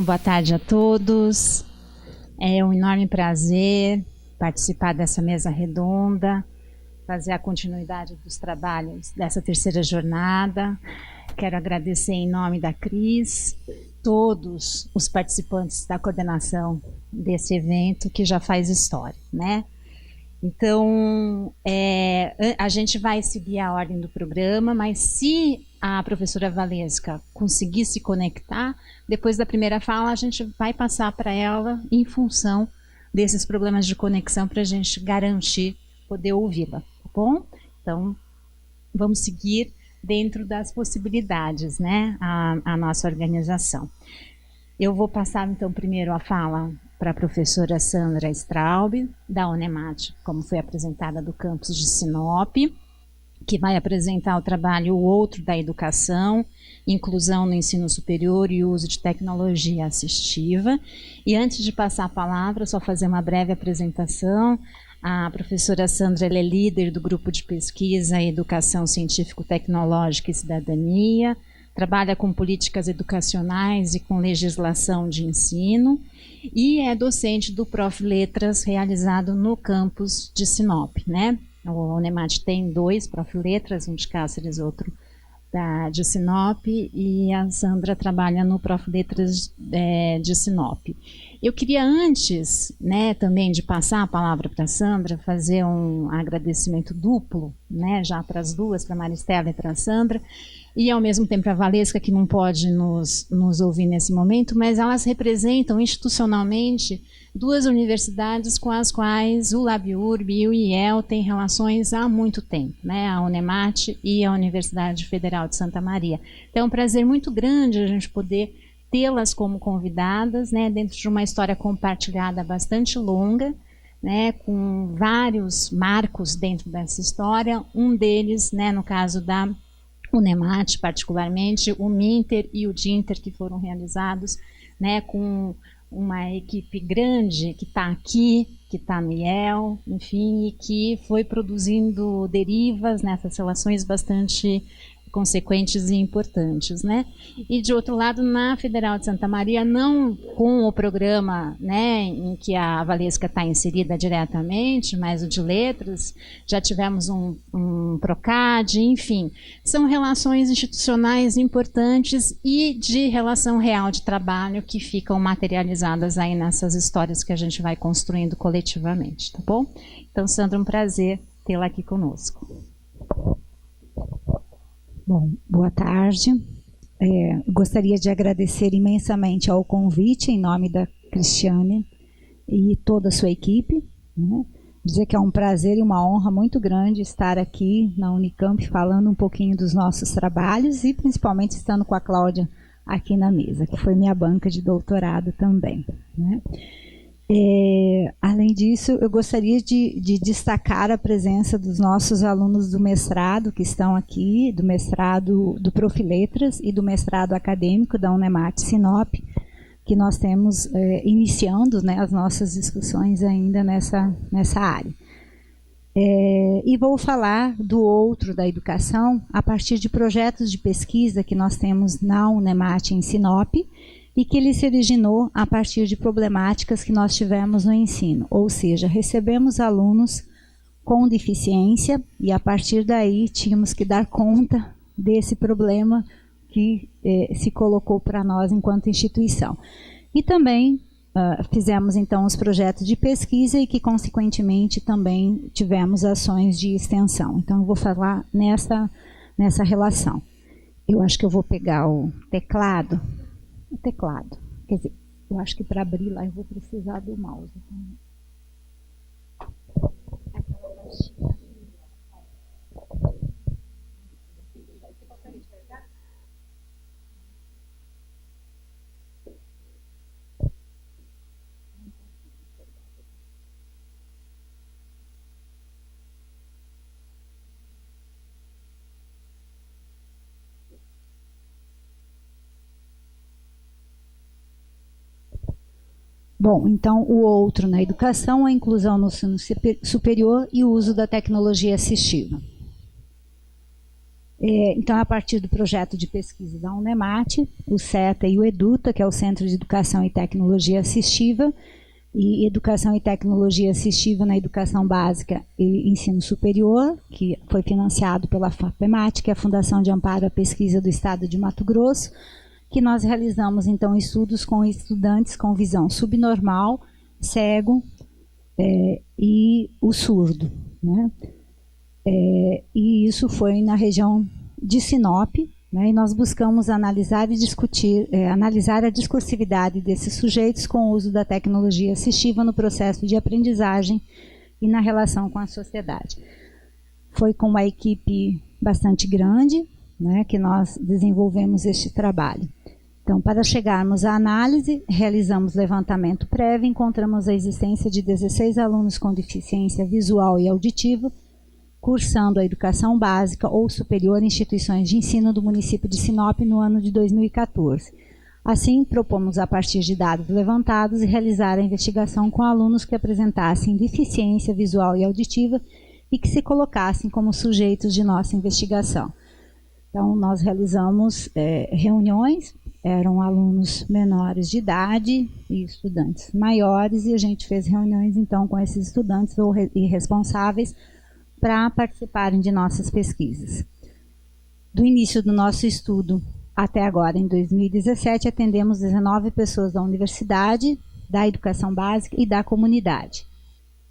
boa tarde a todos. É um enorme prazer participar dessa mesa redonda, fazer a continuidade dos trabalhos dessa terceira jornada. Quero agradecer em nome da Cris, todos os participantes da coordenação desse evento, que já faz história, né? Então, a gente vai seguir a ordem do programa, mas se a professora Valesca conseguir se conectar, depois da primeira fala, a gente vai passar para ela em função desses problemas de conexão para a gente garantir poder ouvi-la, tá bom? Então, vamos seguir dentro das possibilidades, né, a nossa organização. Eu vou passar, então, primeiro a fala para a professora Sandra Straub, da Unemat, como foi apresentada do campus de Sinop, que vai apresentar o trabalho O Outro da Educação, Inclusão no Ensino Superior e Uso de Tecnologia Assistiva. E antes de passar a palavra, só fazer uma breve apresentação. A professora Sandra é líder do Grupo de Pesquisa Educação Científico-Tecnológica e Cidadania, trabalha com políticas educacionais e com legislação de ensino, e é docente do Prof. Letras realizado no campus de Sinop, né? O Unemat tem 2 Prof. Letras, um de Cáceres, outro de Sinop, e a Sandra trabalha no Prof. Letras de Sinop. Eu queria antes, né, também de passar a palavra para a Sandra, fazer um agradecimento duplo, né, já para as duas, para a Maristela e para a Sandra, e ao mesmo tempo para a Valesca, que não pode nos ouvir nesse momento, mas elas representam institucionalmente 2 universidades com as quais o LabUrb e o IEL têm relações há muito tempo, né? A Unemat e a Universidade Federal de Santa Maria. Então é um prazer muito grande a gente poder tê-las como convidadas, né, dentro de uma história compartilhada bastante longa, né, com vários marcos dentro dessa história. Um deles, né, no caso da Unemat, particularmente, o Minter e o Dinter, que foram realizados, né, com uma equipe grande que está aqui, que está no IEL, enfim, e que foi produzindo derivas nessas relações bastante consequentes e importantes, né? E de outro lado, na Federal de Santa Maria, não com o programa, né, em que a Valesca está inserida diretamente, mas o de letras, já tivemos um PROCAD, enfim, são relações institucionais importantes e de relação real de trabalho que ficam materializadas aí nessas histórias que a gente vai construindo coletivamente, tá bom? Então, Sandra, um prazer tê-la aqui conosco. Bom, boa tarde. Gostaria de agradecer imensamente ao convite, em nome da Cristiane e toda a sua equipe, né? Dizer que é um prazer e uma honra muito grande estar aqui na Unicamp falando um pouquinho dos nossos trabalhos e principalmente estando com a Cláudia aqui na mesa, que foi minha banca de doutorado também, né? Além disso, eu gostaria de destacar a presença dos nossos alunos do mestrado que estão aqui, do mestrado do Prof. Letras e do mestrado acadêmico da Unemat Sinop, que nós temos iniciando, né, as nossas discussões ainda nessa área. E vou falar do outro da educação a partir de projetos de pesquisa que nós temos na Unemat em Sinop, e que ele se originou a partir de problemáticas que nós tivemos no ensino, ou seja, recebemos alunos com deficiência e a partir daí tínhamos que dar conta desse problema que se colocou para nós enquanto instituição. E também fizemos então os projetos de pesquisa e que consequentemente também tivemos ações de extensão. Então eu vou falar nessa relação. Eu acho que eu vou pegar o teclado. Quer dizer, eu acho que para abrir lá eu vou precisar do mouse. Bom, então o outro na educação, a inclusão no ensino superior e o uso da tecnologia assistiva. Então, a partir do projeto de pesquisa da UNEMAT, o CETA e o EDUTA, que é o Centro de Educação e Tecnologia Assistiva, e Educação e Tecnologia Assistiva na Educação Básica e Ensino Superior, que foi financiado pela FAPEMAT, que é a Fundação de Amparo à Pesquisa do Estado de Mato Grosso, que nós realizamos, então, estudos com estudantes com visão subnormal, cego e o surdo, né? E isso foi na região de Sinop, né, e nós buscamos analisar e discutir, analisar a discursividade desses sujeitos com o uso da tecnologia assistiva no processo de aprendizagem e na relação com a sociedade. Foi com uma equipe bastante grande, né, que nós desenvolvemos este trabalho. Então, para chegarmos à análise, realizamos levantamento prévio, encontramos a existência de 16 alunos com deficiência visual e auditiva, cursando a educação básica ou superior em instituições de ensino do município de Sinop no ano de 2014. Assim, propomos, a partir de dados levantados, realizar a investigação com alunos que apresentassem deficiência visual e auditiva e que se colocassem como sujeitos de nossa investigação. Então, nós realizamos reuniões, eram alunos menores de idade e estudantes maiores, e a gente fez reuniões, então, com esses estudantes e responsáveis para participarem de nossas pesquisas. Do início do nosso estudo até agora, em 2017, atendemos 19 pessoas da universidade, da educação básica e da comunidade,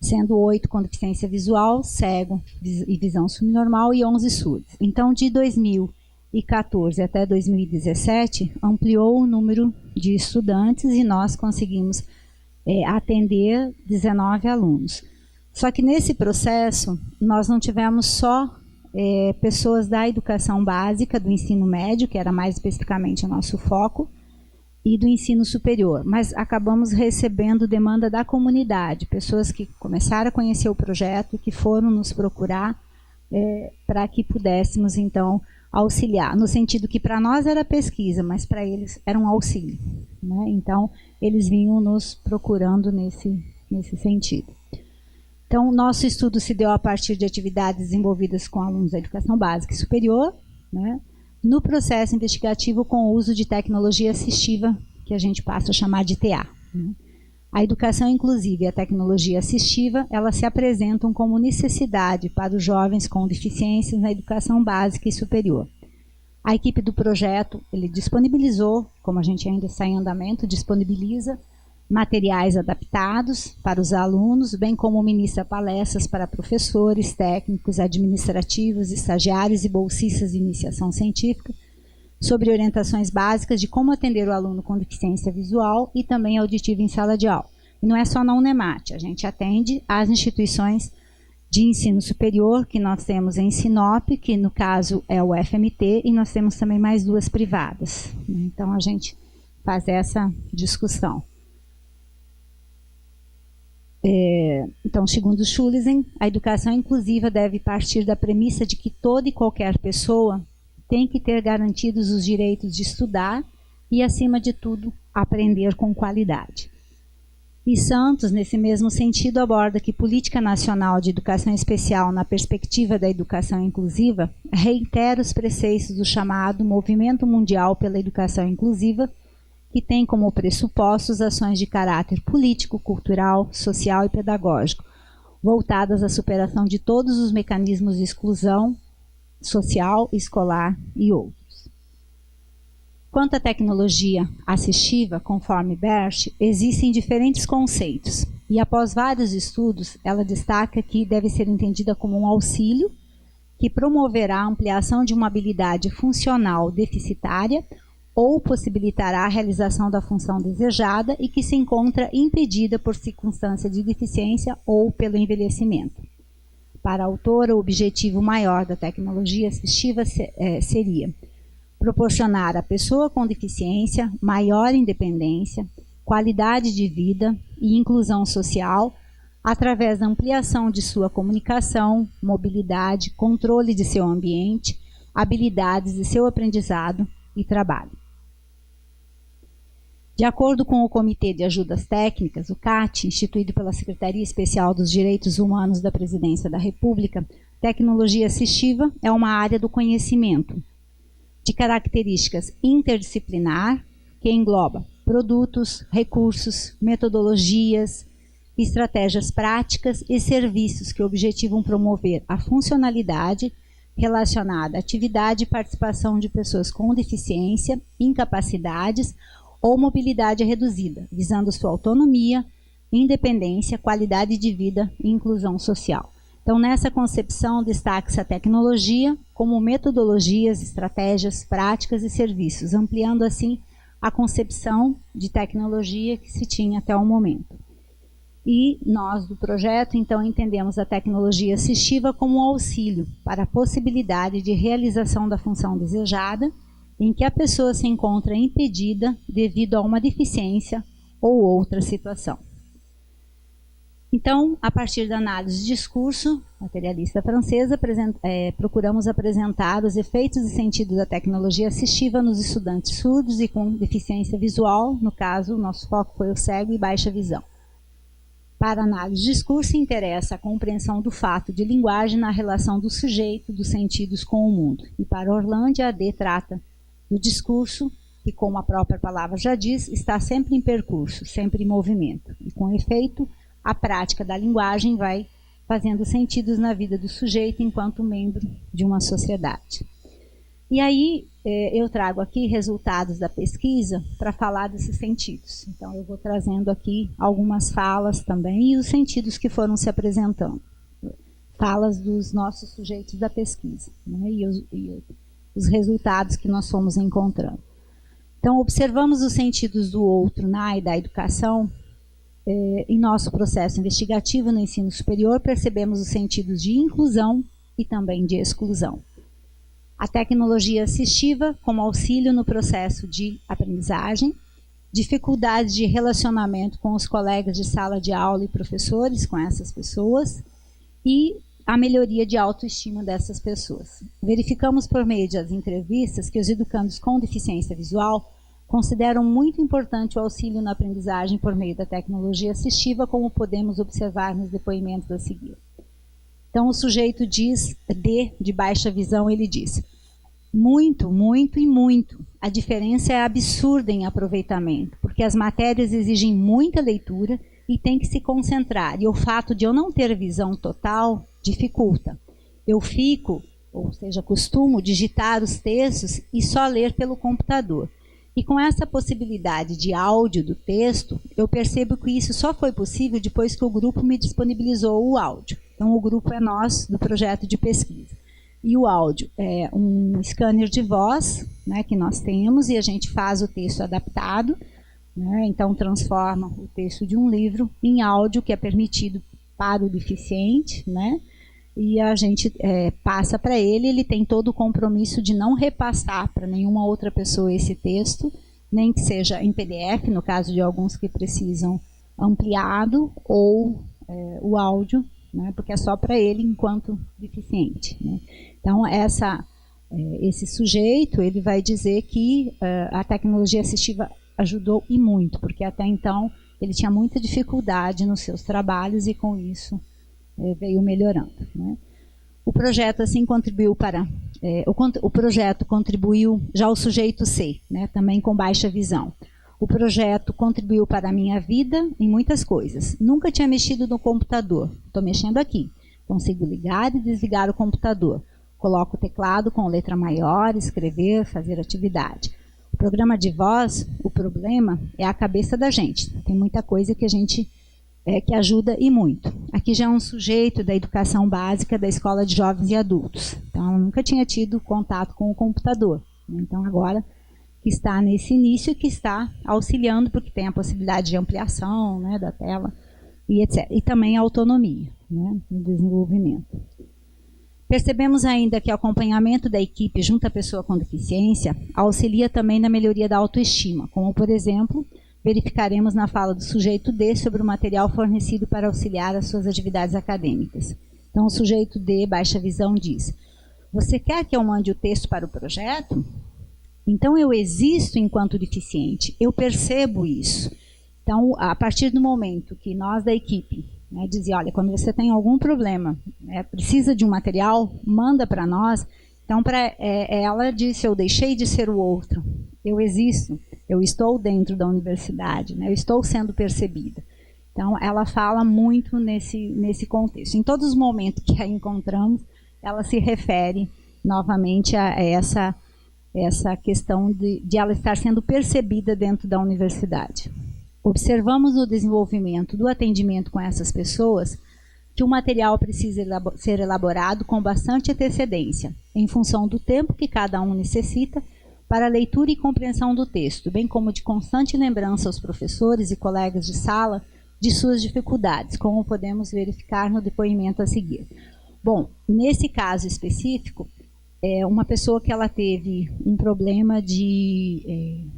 sendo 8 com deficiência visual, cego e visão subnormal e 11 surdos. Então, de 2014 até 2017, ampliou o número de estudantes e nós conseguimos atender 19 alunos. Só que nesse processo, nós não tivemos só pessoas da educação básica, do ensino médio, que era mais especificamente o nosso foco, e do ensino superior, mas acabamos recebendo demanda da comunidade, pessoas que começaram a conhecer o projeto e que foram nos procurar para que pudéssemos, então, auxiliar, no sentido que para nós era pesquisa, mas para eles era um auxílio, né? Então, eles vinham nos procurando nesse sentido. Então, o nosso estudo se deu a partir de atividades desenvolvidas com alunos da educação básica e superior, né, no processo investigativo com o uso de tecnologia assistiva, que a gente passa a chamar de TA. Né. A educação inclusiva e a tecnologia assistiva, elas se apresentam como necessidade para os jovens com deficiências na educação básica e superior. A equipe do projeto, ele disponibilizou, como a gente ainda está em andamento, disponibiliza materiais adaptados para os alunos, bem como ministra palestras para professores, técnicos, administrativos, estagiários e bolsistas de iniciação científica, sobre orientações básicas de como atender o aluno com deficiência visual e também auditiva em sala de aula. E não é só na UNEMAT, a gente atende às instituições de ensino superior que nós temos em Sinop, que no caso é o FMT, e nós temos também mais 2 privadas. Então a gente faz essa discussão. Então, segundo Schulzen, a educação inclusiva deve partir da premissa de que toda e qualquer pessoa tem que ter garantidos os direitos de estudar e, acima de tudo, aprender com qualidade. E Santos, nesse mesmo sentido, aborda que Política Nacional de Educação Especial na perspectiva da educação inclusiva reitera os preceitos do chamado Movimento Mundial pela Educação Inclusiva, que tem como pressupostos ações de caráter político, cultural, social e pedagógico, voltadas à superação de todos os mecanismos de exclusão social, escolar e outros. Quanto à tecnologia assistiva, conforme Berch, existem diferentes conceitos, e após vários estudos, ela destaca que deve ser entendida como um auxílio que promoverá a ampliação de uma habilidade funcional deficitária ou possibilitará a realização da função desejada e que se encontra impedida por circunstância de deficiência ou pelo envelhecimento. Para a autora, o objetivo maior da tecnologia assistiva seria proporcionar à pessoa com deficiência maior independência, qualidade de vida e inclusão social através da ampliação de sua comunicação, mobilidade, controle de seu ambiente, habilidades de seu aprendizado e trabalho. De acordo com o Comitê de Ajudas Técnicas, o CAT, instituído pela Secretaria Especial dos Direitos Humanos da Presidência da República, Tecnologia assistiva é uma área do conhecimento de características interdisciplinar que engloba produtos, recursos, metodologias, estratégias práticas e serviços que objetivam promover a funcionalidade relacionada à atividade e participação de pessoas com deficiência, incapacidades ou mobilidade reduzida, visando sua autonomia, independência, qualidade de vida e inclusão social. Então, nessa concepção, destaca-se a tecnologia como metodologias, estratégias, práticas e serviços, ampliando assim a concepção de tecnologia que se tinha até o momento. E nós, do projeto, então, entendemos a tecnologia assistiva como um auxílio para a possibilidade de realização da função desejada, em que a pessoa se encontra impedida devido a uma deficiência ou outra situação. Então, a partir da análise de discurso materialista francesa, procuramos apresentar os efeitos e sentidos da tecnologia assistiva nos estudantes surdos e com deficiência visual. No caso, o nosso foco foi o cego e baixa visão. Para a análise de discurso, interessa a compreensão do fato de linguagem na relação do sujeito, dos sentidos com o mundo. E para Orlandi, a AD trata do discurso, que, como a própria palavra já diz, está sempre em percurso, sempre em movimento. E, com efeito, a prática da linguagem vai fazendo sentidos na vida do sujeito enquanto membro de uma sociedade. E aí eu trago aqui resultados da pesquisa para falar desses sentidos. Então eu vou trazendo aqui algumas falas também e os sentidos que foram se apresentando. Falas dos nossos sujeitos da pesquisa, né, e os resultados que nós fomos encontrando. Então observamos os sentidos do outro na área da educação. Em nosso processo investigativo no ensino superior, percebemos os sentidos de inclusão e também de exclusão. A tecnologia assistiva como auxílio no processo de aprendizagem, dificuldades de relacionamento com os colegas de sala de aula e professores, com essas pessoas, e a melhoria de autoestima dessas pessoas. Verificamos por meio das entrevistas que os educandos com deficiência visual consideram muito importante o auxílio na aprendizagem por meio da tecnologia assistiva, como podemos observar nos depoimentos a seguir. Então, o sujeito diz, de baixa visão, ele diz: muito, muito e muito. A diferença é absurda em aproveitamento, porque as matérias exigem muita leitura e tem que se concentrar. E o fato de eu não ter visão total dificulta. Eu fico, ou seja, costumo digitar os textos e só ler pelo computador. E com essa possibilidade de áudio do texto, eu percebo que isso só foi possível depois que o grupo me disponibilizou o áudio. Então, o grupo é nós, do projeto de pesquisa. E o áudio é um scanner de voz, né, que nós temos, e a gente faz o texto adaptado, né, então transforma o texto de um livro em áudio, que é permitido para o deficiente, né, e a gente passa para ele. Ele tem todo o compromisso de não repassar para nenhuma outra pessoa esse texto, nem que seja em PDF, no caso de alguns que precisam ampliado, ou o áudio, né, porque é só para ele enquanto deficiente, né. Então, esse sujeito, ele vai dizer que a tecnologia assistiva ajudou e muito, porque até então ele tinha muita dificuldade nos seus trabalhos e com isso veio melhorando, né. O projeto assim contribuiu para o projeto contribuiu já o sujeito C, né, também com baixa visão. O projeto contribuiu para a minha vida em muitas coisas. Nunca tinha mexido no computador. Estou mexendo aqui. Consigo ligar e desligar o computador. Coloco o teclado com letra maior, escrever, fazer atividade. O programa de voz, o problema é a cabeça da gente. Tem muita coisa que a gente que ajuda e muito. Aqui já é um sujeito da educação básica da Escola de Jovens e Adultos. Então, nunca tinha tido contato com o computador. Então, agora que está nesse início e que está auxiliando, porque tem a possibilidade de ampliação, né, da tela e etc. E também a autonomia, né, no desenvolvimento. Percebemos ainda que o acompanhamento da equipe junto à pessoa com deficiência auxilia também na melhoria da autoestima, como, por exemplo, verificaremos na fala do sujeito D sobre o material fornecido para auxiliar as suas atividades acadêmicas. Então, o sujeito D, baixa visão, diz: você quer que eu mande o texto para o projeto? Então, eu existo enquanto deficiente, eu percebo isso. Então, a partir do momento que nós da equipe né, dizia, olha, quando você tem algum problema, precisa de um material, manda para nós. Então, ela disse, eu deixei de ser o outro, eu existo, eu estou dentro da universidade, né, eu estou sendo percebida. Então, ela fala muito nesse contexto. Em todos os momentos que a encontramos, ela se refere novamente a essa questão de ela estar sendo percebida dentro da universidade. Observamos no desenvolvimento do atendimento com essas pessoas que o material precisa ser elaborado com bastante antecedência, em função do tempo que cada um necessita para a leitura e compreensão do texto, bem como de constante lembrança aos professores e colegas de sala de suas dificuldades, como podemos verificar no depoimento a seguir. Bom, nesse caso específico, uma pessoa que ela teve um problema de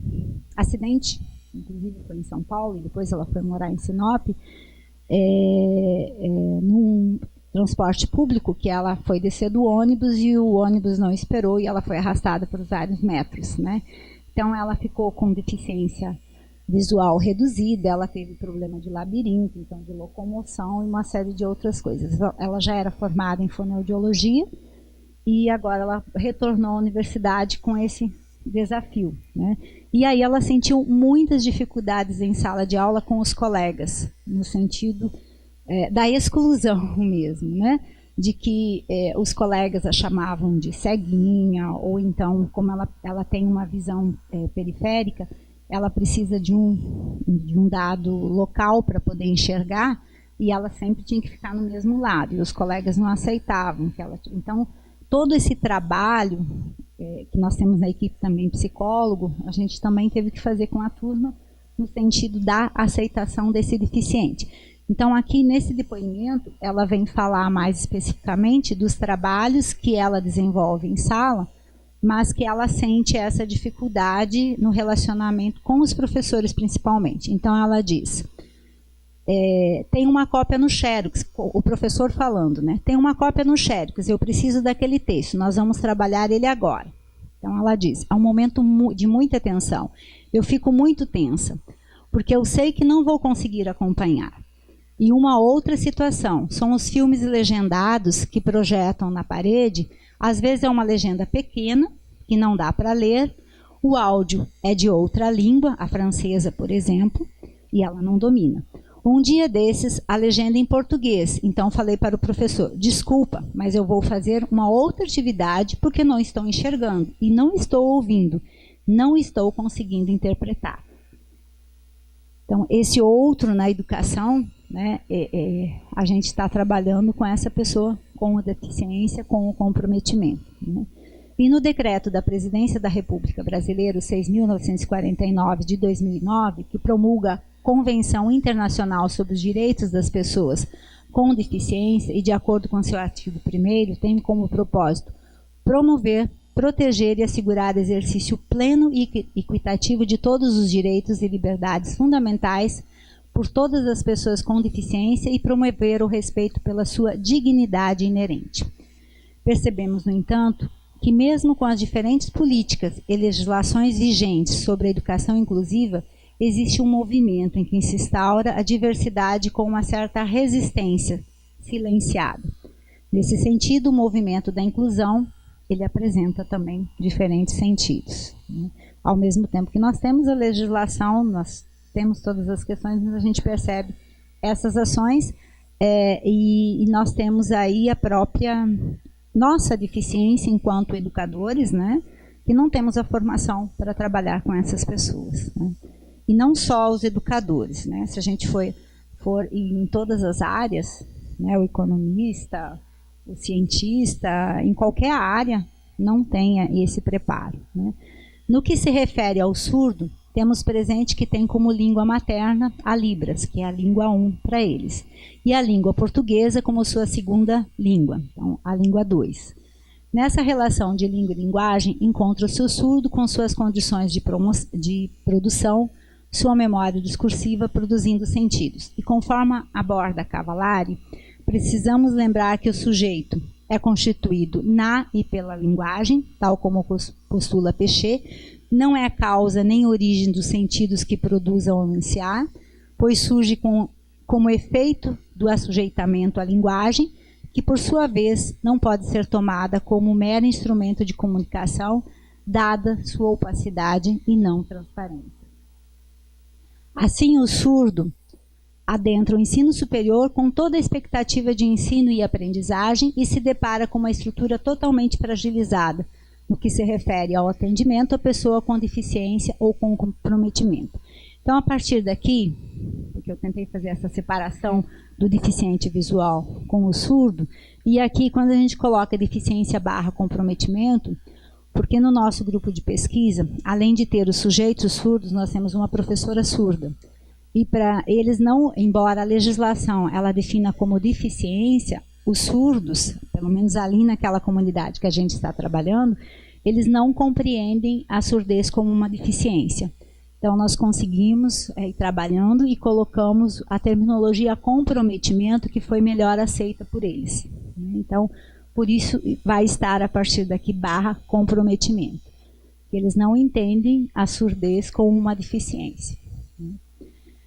acidente, inclusive foi em São Paulo, e depois ela foi morar em Sinop, num transporte público, que ela foi descer do ônibus e o ônibus não esperou e ela foi arrastada por vários metros, né? Então ela ficou com deficiência visual reduzida, ela teve problema de labirinto, então de locomoção e uma série de outras coisas. Ela já era formada em fonoaudiologia e agora ela retornou à universidade com esse desafio, né? E aí ela sentiu muitas dificuldades em sala de aula com os colegas, no sentido da exclusão mesmo, né? De que os colegas a chamavam de ceguinha, ou então, como ela tem uma visão periférica, ela precisa de um dado local para poder enxergar, e ela sempre tinha que ficar no mesmo lado, e os colegas não aceitavam que ela... Então, todo esse trabalho que nós temos na equipe também psicólogo, a gente também teve que fazer com a turma no sentido da aceitação desse deficiente. Então, aqui nesse depoimento, ela vem falar mais especificamente dos trabalhos que ela desenvolve em sala, mas que ela sente essa dificuldade no relacionamento com os professores, principalmente. Então, ela diz, tem uma cópia no Xerox, o professor falando, né? Tem uma cópia no Xerox, eu preciso daquele texto, nós vamos trabalhar ele agora. Então, ela diz, é um momento de muita tensão. Eu fico muito tensa, porque eu sei que não vou conseguir acompanhar. E uma outra situação, são os filmes legendados que projetam na parede. Às vezes é uma legenda pequena, que não dá para ler, o áudio é de outra língua, a francesa, por exemplo, e ela não domina. Um dia desses, a legenda em português, então falei para o professor, desculpa, mas eu vou fazer uma outra atividade porque não estou enxergando e não estou ouvindo, não estou conseguindo interpretar. Então, esse outro na educação, né, a gente está trabalhando com essa pessoa com a deficiência, com o comprometimento, né? E no decreto da Presidência da República Brasileira, 6.949 de 2009, que promulga a Convenção Internacional sobre os Direitos das Pessoas com Deficiência e, de acordo com seu artigo 1º, tem como propósito promover, proteger e assegurar o exercício pleno e equitativo de todos os direitos e liberdades fundamentais por todas as pessoas com deficiência e promover o respeito pela sua dignidade inerente. Percebemos, no entanto, que mesmo com as diferentes políticas e legislações vigentes sobre a educação inclusiva, existe um movimento em que se instaura a diversidade com uma certa resistência silenciada. Nesse sentido, o movimento da inclusão, ele apresenta também diferentes sentidos, né? Ao mesmo tempo que nós temos a legislação, nós temos todas as questões, mas a gente percebe essas ações e nós temos aí a própria nossa deficiência enquanto educadores, né, que não temos a formação para trabalhar com essas pessoas, né? E não só os educadores, né? Se a gente for em todas as áreas, né, o economista, o cientista, em qualquer área, não tenha esse preparo, né? No que se refere ao surdo, temos presente que tem como língua materna a Libras, que é a língua 1 para eles, e a língua portuguesa como sua segunda língua, então a língua 2. Nessa relação de língua e linguagem, encontra-se o surdo com suas condições de produção, sua memória discursiva produzindo sentidos. E conforme aborda Cavallari, precisamos lembrar que o sujeito é constituído na e pela linguagem, tal como postula Péchet, não é a causa nem origem dos sentidos que produzam o enunciar, pois surge com como efeito do assujeitamento à linguagem, que por sua vez não pode ser tomada como mero instrumento de comunicação, dada sua opacidade e não transparência. Assim, o surdo adentra o ensino superior com toda a expectativa de ensino e aprendizagem e se depara com uma estrutura totalmente fragilizada, no que se refere ao atendimento à pessoa com deficiência ou com comprometimento. Então, a partir daqui, porque eu tentei fazer essa separação do deficiente visual com o surdo, e aqui quando a gente coloca deficiência / comprometimento, porque no nosso grupo de pesquisa, além de ter os sujeitos surdos, nós temos uma professora surda. E para eles não, embora a legislação ela defina como deficiência, os surdos, pelo menos ali naquela comunidade que a gente está trabalhando, eles não compreendem a surdez como uma deficiência. Então, nós conseguimos ir trabalhando e colocamos a terminologia comprometimento, que foi melhor aceita por eles. Então, por isso vai estar a partir daqui / comprometimento. Eles não entendem a surdez como uma deficiência.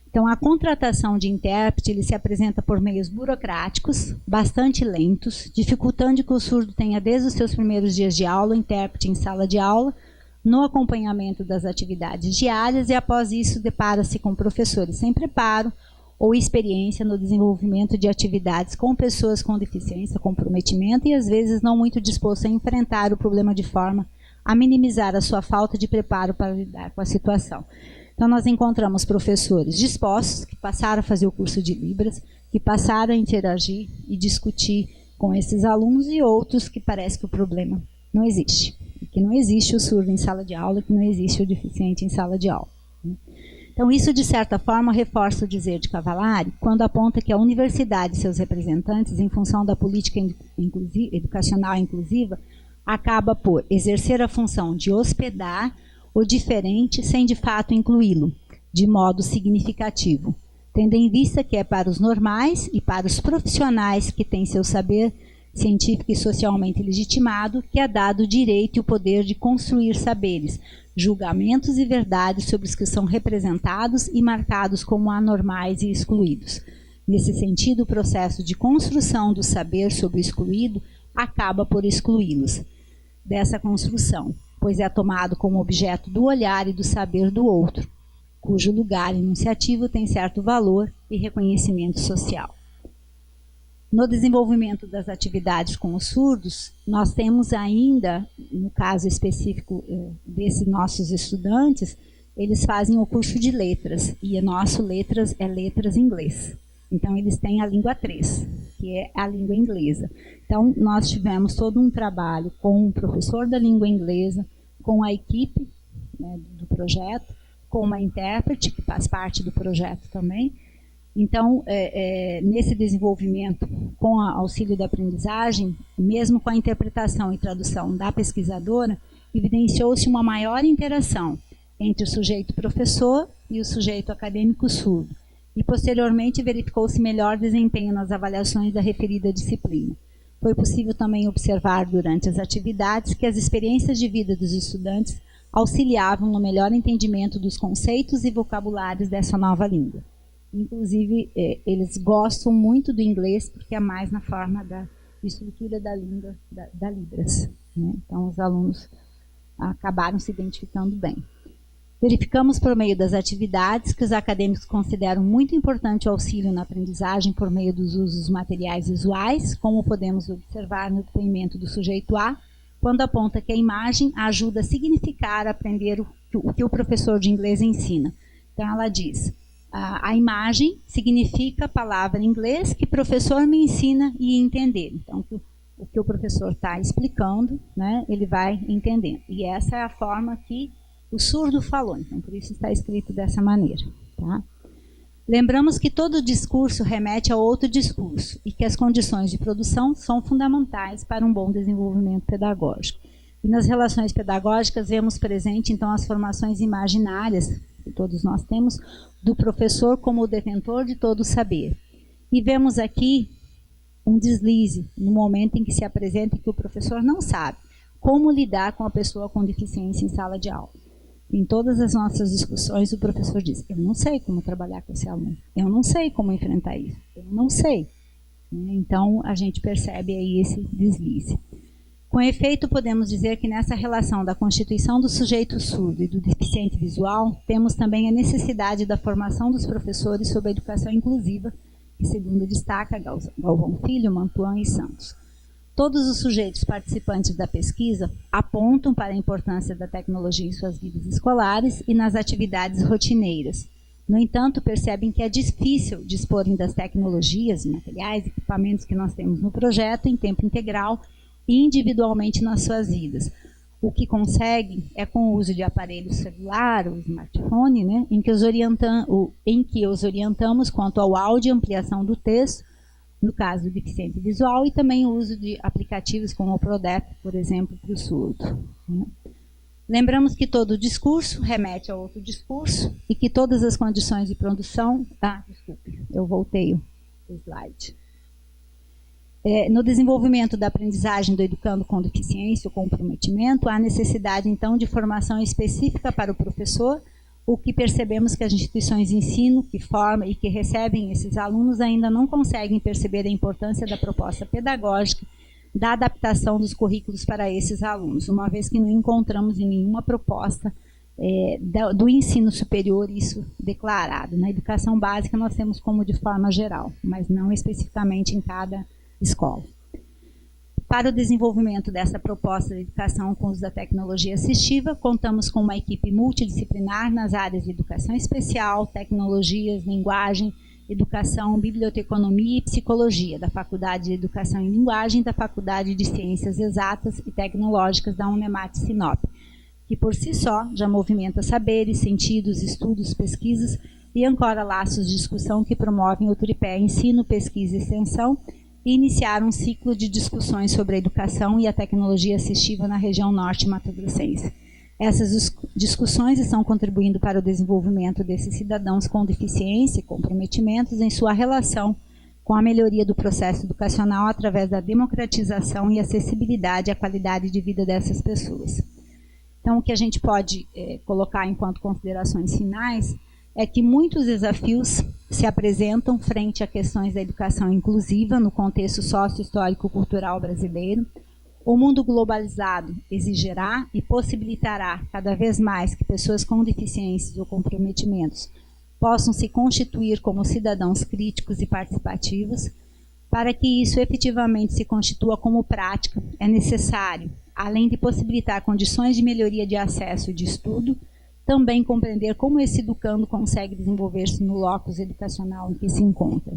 Então, a contratação de intérprete ele se apresenta por meios burocráticos, bastante lentos, dificultando que o surdo tenha desde os seus primeiros dias de aula, intérprete em sala de aula, no acompanhamento das atividades diárias e, após isso, depara-se com professores sem preparo ou experiência no desenvolvimento de atividades com pessoas com deficiência, comprometimento e, às vezes, não muito disposto a enfrentar o problema de forma a minimizar a sua falta de preparo para lidar com a situação. Então, nós encontramos professores dispostos, que passaram a fazer o curso de Libras, que passaram a interagir e discutir com esses alunos, e outros que parece que o problema não existe. Que não existe o surdo em sala de aula, que não existe o deficiente em sala de aula. Então, isso, de certa forma, reforça o dizer de Cavallari, quando aponta que a universidade e seus representantes, em função da política educacional inclusiva, acaba por exercer a função de hospedar o diferente sem, de fato, incluí-lo, de modo significativo, tendo em vista que é para os normais e para os profissionais que têm seu saber científico e socialmente legitimado, que é dado o direito e o poder de construir saberes, julgamentos e verdades sobre os que são representados e marcados como anormais e excluídos. Nesse sentido, o processo de construção do saber sobre o excluído acaba por excluí-los dessa construção, pois é tomado como objeto do olhar e do saber do outro, cujo lugar enunciativo tem certo valor e reconhecimento social. No desenvolvimento das atividades com os surdos, nós temos ainda, no caso específico desses nossos estudantes, eles fazem o curso de letras, e o nosso letras é letras em inglês. Então, eles têm a língua 3, que é a língua inglesa. Então, nós tivemos todo um trabalho com o professor da língua inglesa, com a equipe do projeto, com uma intérprete, que faz parte do projeto também. Então, nesse desenvolvimento, com o auxílio da aprendizagem, mesmo com a interpretação e tradução da pesquisadora, evidenciou-se uma maior interação entre o sujeito professor e o sujeito acadêmico surdo, e posteriormente verificou-se melhor desempenho nas avaliações da referida disciplina. Foi possível também observar durante as atividades que as experiências de vida dos estudantes auxiliavam no melhor entendimento dos conceitos e vocabulários dessa nova língua. Inclusive, eles gostam muito do inglês, porque é mais na forma da estrutura da língua da Libras. Né? Então, os alunos acabaram se identificando bem. Verificamos por meio das atividades que os acadêmicos consideram muito importante o auxílio na aprendizagem por meio dos usos materiais visuais, como podemos observar no depoimento do sujeito A, quando aponta que a imagem ajuda a significar, aprender o que o professor de inglês ensina. Então, ela diz: a imagem significa a palavra em inglês que o professor me ensina e entender. Então, o que o professor está explicando, né, ele vai entendendo. E essa é a forma que o surdo falou. Então, por isso está escrito dessa maneira. Tá? Lembramos que todo discurso remete a outro discurso e que as condições de produção são fundamentais para um bom desenvolvimento pedagógico. E nas relações pedagógicas vemos presente, então, as formações imaginárias, que todos nós temos, do professor como o detentor de todo o saber. E vemos aqui um deslize no momento em que se apresenta que o professor não sabe como lidar com a pessoa com deficiência em sala de aula. Em todas as nossas discussões, o professor diz: eu não sei como trabalhar com esse aluno, eu não sei como enfrentar isso, eu não sei. Então, a gente percebe aí esse deslize. Com efeito, podemos dizer que nessa relação da constituição do sujeito surdo e do deficiente visual, temos também a necessidade da formação dos professores sobre a educação inclusiva, que, segundo destaca Galvão Filho, Mantuan e Santos. Todos os sujeitos participantes da pesquisa apontam para a importância da tecnologia em suas vidas escolares e nas atividades rotineiras. No entanto, percebem que é difícil disporem das tecnologias, materiais, equipamentos que nós temos no projeto em tempo integral e individualmente nas suas vidas. O que conseguem é com o uso de aparelhos celular, o smartphone, né, em que os orientamos quanto ao áudio e ampliação do texto, no caso do deficiente visual, e também o uso de aplicativos como o Prodep, por exemplo, para o surdo. Lembramos que todo discurso remete a outro discurso e que todas as condições de produção... desculpe, eu voltei o slide. No desenvolvimento da aprendizagem do educando com deficiência ou comprometimento, há necessidade, então, de formação específica para o professor, o que percebemos que as instituições de ensino que formam e que recebem esses alunos ainda não conseguem perceber a importância da proposta pedagógica da adaptação dos currículos para esses alunos, uma vez que não encontramos em nenhuma proposta do ensino superior isso declarado. Na educação básica nós temos como de forma geral, mas não especificamente em cada escola. Para o desenvolvimento dessa proposta de educação com uso da tecnologia assistiva, contamos com uma equipe multidisciplinar nas áreas de educação especial, tecnologias, linguagem, educação, biblioteconomia e psicologia, da Faculdade de Educação em Linguagem, da Faculdade de Ciências Exatas e Tecnológicas da Unemat Sinop, que por si só já movimenta saberes, sentidos, estudos, pesquisas e ancora laços de discussão que promovem o tripé ensino, pesquisa e extensão, e iniciar um ciclo de discussões sobre a educação e a tecnologia assistiva na região norte mato-grossense. Essas discussões estão contribuindo para o desenvolvimento desses cidadãos com deficiência e comprometimentos em sua relação com a melhoria do processo educacional através da democratização e acessibilidade à qualidade de vida dessas pessoas. Então, o que a gente pode colocar enquanto considerações finais é que muitos desafios se apresentam frente a questões da educação inclusiva no contexto sócio-histórico-cultural brasileiro. O mundo globalizado exigirá e possibilitará cada vez mais que pessoas com deficiências ou comprometimentos possam se constituir como cidadãos críticos e participativos. Para que isso efetivamente se constitua como prática, é necessário, além de possibilitar condições de melhoria de acesso e de estudo, também compreender como esse educando consegue desenvolver-se no locus educacional em que se encontra.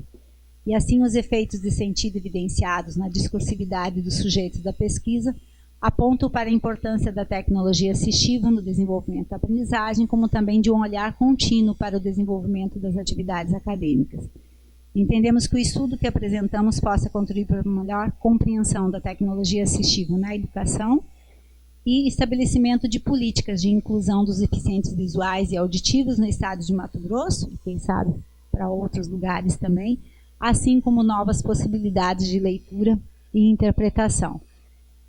E assim os efeitos de sentido evidenciados na discursividade dos sujeitos da pesquisa apontam para a importância da tecnologia assistiva no desenvolvimento da aprendizagem, como também de um olhar contínuo para o desenvolvimento das atividades acadêmicas. Entendemos que o estudo que apresentamos possa contribuir para uma melhor compreensão da tecnologia assistiva na educação e estabelecimento de políticas de inclusão dos deficientes visuais e auditivos no estado de Mato Grosso, e quem sabe para outros lugares também, assim como novas possibilidades de leitura e interpretação.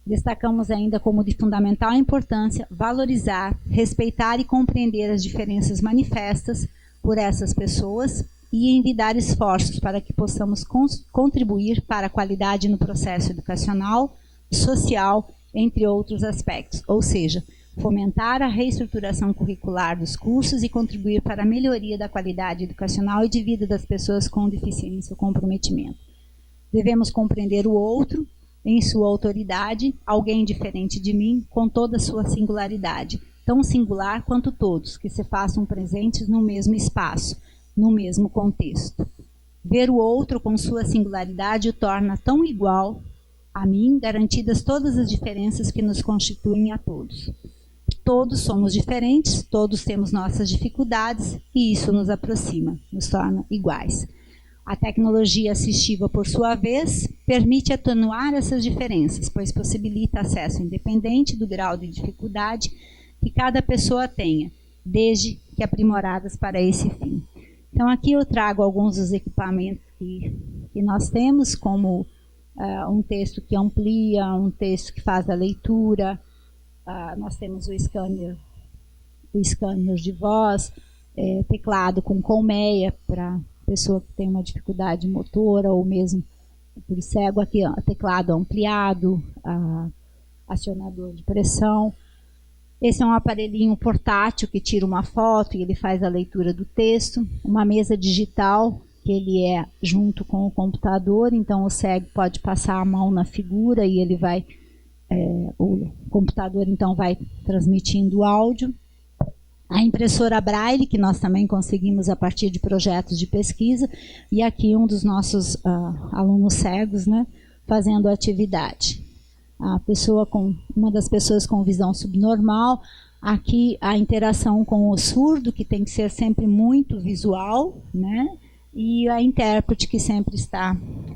Destacamos ainda como de fundamental importância valorizar, respeitar e compreender as diferenças manifestas por essas pessoas e envidar esforços para que possamos contribuir para a qualidade no processo educacional, social, entre outros aspectos, ou seja, fomentar a reestruturação curricular dos cursos e contribuir para a melhoria da qualidade educacional e de vida das pessoas com deficiência ou comprometimento. Devemos compreender o outro em sua autoridade, alguém diferente de mim, com toda a sua singularidade, tão singular quanto todos, que se façam presentes no mesmo espaço, no mesmo contexto. Ver o outro com sua singularidade o torna tão igual a mim, garantidas todas as diferenças que nos constituem a todos. Todos somos diferentes, todos temos nossas dificuldades e isso nos aproxima, nos torna iguais. A tecnologia assistiva, por sua vez, permite atenuar essas diferenças, pois possibilita acesso independente do grau de dificuldade que cada pessoa tenha, desde que aprimoradas para esse fim. Então, aqui eu trago alguns dos equipamentos que nós temos, como um texto que amplia, um texto que faz a leitura, nós temos o scanner o scanner de voz, teclado com colmeia para pessoa que tem uma dificuldade motora ou mesmo por cego, aqui ó, teclado ampliado, acionador de pressão. Esse é um aparelhinho portátil que tira uma foto e ele faz a leitura do texto. Uma mesa digital que ele é junto com o computador, então o cego pode passar a mão na figura e ele vai, o computador então vai transmitindo o áudio. A impressora Braille, que nós também conseguimos a partir de projetos de pesquisa, e aqui um dos nossos alunos cegos, né, fazendo a atividade. Uma das pessoas com visão subnormal, aqui a interação com o surdo, que tem que ser sempre muito visual, né, e a intérprete que sempre está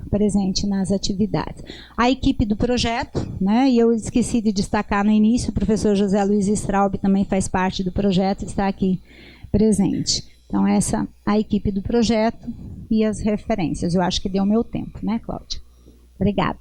presente nas atividades. A equipe do projeto, né, e eu esqueci de destacar no início, o professor José Luiz Straub também faz parte do projeto, está aqui presente. Então, essa a equipe do projeto e as referências. Eu acho que deu meu tempo, né, Cláudia? Obrigada.